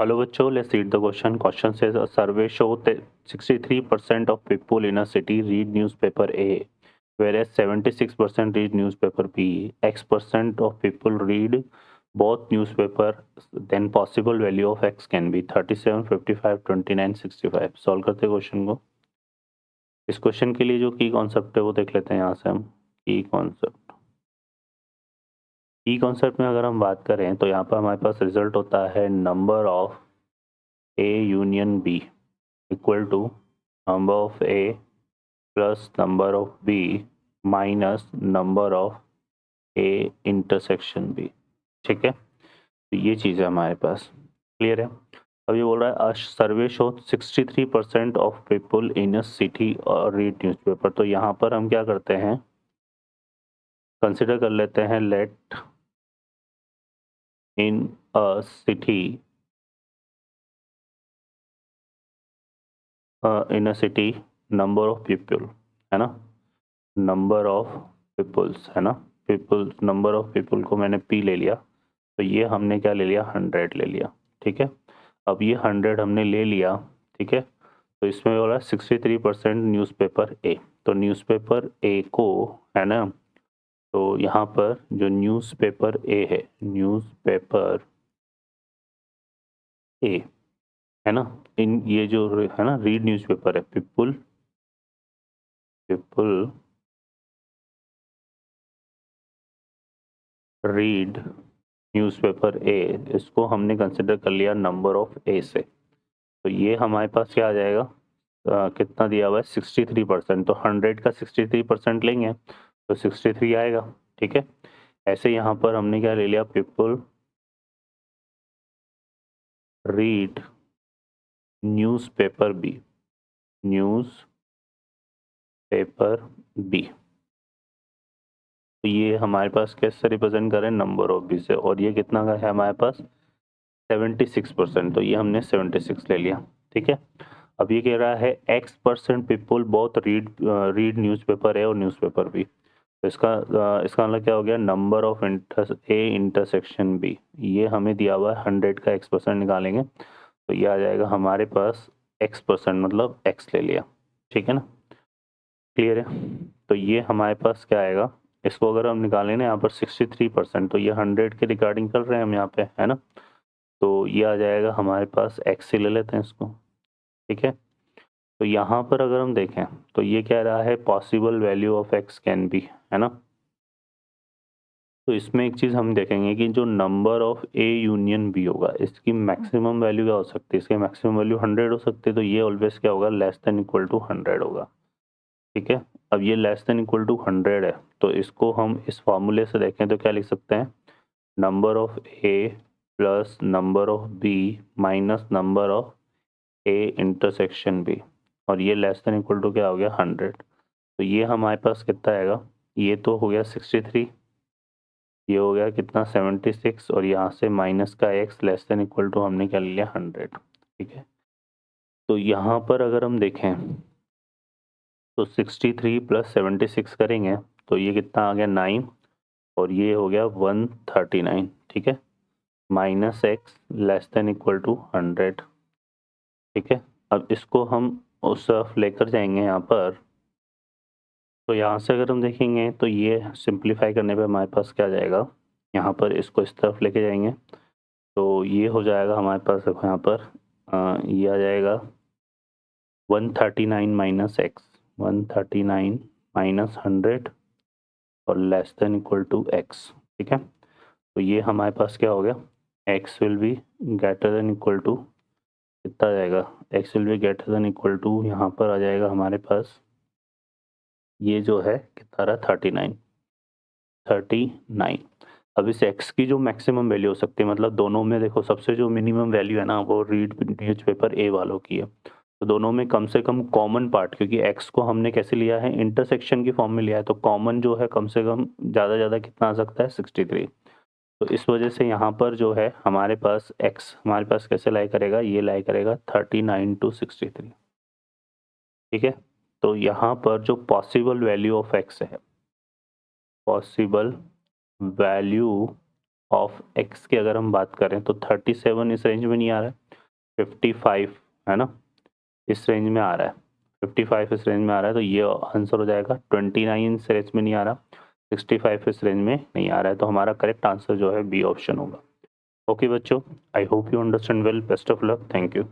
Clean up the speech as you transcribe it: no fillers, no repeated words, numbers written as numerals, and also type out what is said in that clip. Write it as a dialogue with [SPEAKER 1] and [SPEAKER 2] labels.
[SPEAKER 1] Hello बच्चों, let's read the question. Question says a survey showed that 63% of people in a city read newspaper A, whereas 76% read newspaper B. X% of people read both newspaper. Then possible value of X can be 37, 55, 29, 65. Solve करते हैं question को. इस question के लिए जो की concept है वो देख लेते हैं यहाँ से हम. की कॉन्सेप्ट में अगर हम बात करें तो यहाँ पर हमारे पास रिजल्ट होता है number of A union B equal to number of A plus number of B minus number of A intersection B. ठीक है, तो ये चीज़ है हमारे पास. क्लियर है. अब ये बोल रहा है survey show 63% of people in a city और रीड न्यूज़पेपर. तो यहाँ पर हम क्या करते हैं, कंसिडर कर लेते हैं let in a city number of people, है ना, नंबर ऑफ पीपल्स, है ना, पीपल्स, नंबर ऑफ पीपल को मैंने पी ले लिया, तो ये हमने क्या ले लिया, 100 ले लिया. ठीक है, अब ये 100 हमने ले लिया. ठीक है, तो इसमें बोला 63% न्यूज़पेपर ए. तो न्यूज़पेपर ए को, है ना, तो यहाँ पर जो न्यूज़पेपर ए है, न्यूज़पेपर ए, है ना, इन ये जो है ना रीड न्यूज़पेपर है, पीपल रीड न्यूज़पेपर ए, इसको हमने कंसिडर कर लिया नंबर ऑफ ए से. तो ये हमारे पास क्या आ जाएगा, कितना दिया हुआ है 63%. तो 100 का 63% लेंगे तो 63 आएगा. ठीक है, ऐसे यहाँ पर हमने क्या ले लिया, people read newspaper B, newspaper B. तो ये हमारे पास कैसे रिप्रेजेंट करें, नंबर ऑफ बी से. और ये कितना का है हमारे पास 76%. तो ये हमने 76 ले लिया. ठीक है, अब ये कह रहा है X% पीपल बहुत रीड न्यूज़पेपर है और न्यूज़पेपर बी. तो इसका मतलब क्या हो गया, number of A intersection B. ये हमें दिया हुआ है 100 का X% निकालेंगे तो ये आ जाएगा हमारे पास X%, मतलब X ले लिया. ठीक है ना, क्लियर है. तो ये हमारे पास क्या आएगा, इसको अगर हम निकालें ना यहाँ पर 63%, तो ये 100 के रिगार्डिंग कर रहे हैं हम यहाँ पे, है ना. तो ये आ जाएगा हमारे पास X से ले लेते हैं इसको. ठीक है, तो यहाँ पर अगर हम देखें तो ये कह रहा है possible value of X can be, है ना. तो इसमें एक चीज़ हम देखेंगे कि जो number of A union B होगा, इसकी मैक्सिमम वैल्यू क्या हो सकती है, इसकी मैक्सिमम वैल्यू 100 हो सकती है. तो ये ऑलवेज क्या होगा, लेस देन इक्वल टू 100 होगा. ठीक है, अब ये लेस देन इक्वल टू 100 है, तो इसको हम इस फॉर्मूले से देखें तो क्या लिख सकते हैं, number of A plus number of B minus number of A intersection B. और ये लेस देन इक्वल टू क्या हो गया, 100. तो ये हमारे पास कितना आएगा, ये तो हो गया 63, ये हो गया कितना 76, और यहाँ से माइनस का X less than equal to हमने क्या ले लिया, 100. ठीक है, तो यहाँ पर अगर हम देखें तो 63 प्लस 76 करेंगे तो ये कितना आ गया 9, और ये हो गया 139. ठीक है, minus X less than equal to 100. ठीक है, अब इसको हम उस तरफ लेकर जाएंगे यहाँ पर. तो यहाँ से अगर हम देखेंगे तो ये सिंप्लीफाई करने पे हमारे पास क्या आ जाएगा, यहाँ पर इसको इस तरफ लेके जाएंगे तो ये हो जाएगा हमारे पास, देखो यहाँ पर ये आ जाएगा 139 माइनस X, 139 माइनस 100 और less than equal to X. ठीक है, तो ये हमारे पास क्या हो गया, X will be greater than equal to, कितना आ जाएगा, X will be greater than equal to, यहाँ पर आ जाएगा हमारे पास ये जो है कितना रहा, 39. अब इस X की जो मैक्सिमम वैल्यू हो सकती है, मतलब दोनों में देखो सबसे जो मिनिमम वैल्यू है ना वो रीड न्यूज़पेपर ए वालों की है. तो दोनों में कम से कम कॉमन पार्ट, क्योंकि X को हमने कैसे लिया है, इंटरसेक्शन की फॉर्म में लिया है, तो कॉमन जो है कम से कम ज़्यादा कितना आ सकता है, 63. तो इस वजह से यहाँ पर जो है हमारे पास X हमारे पास कैसे लाई करेगा, ये लाई करेगा 39 to 63. ठीक है, तो यहाँ पर जो पॉसिबल वैल्यू ऑफ X है, पॉसिबल वैल्यू ऑफ X की अगर हम बात करें तो 37 इस रेंज में नहीं आ रहा है, 55 है ना, इस रेंज में आ रहा है, 55 इस रेंज में आ रहा है, तो ये आंसर हो जाएगा। 29 इस रेंज में नहीं आ रहा, 65 इस रेंज में नहीं आ रहा है, तो हमारा करेक्ट आंसर जो है बी ऑप्शन होगा। ओके बच्चों, I hope you understand well, best of luck, thank you.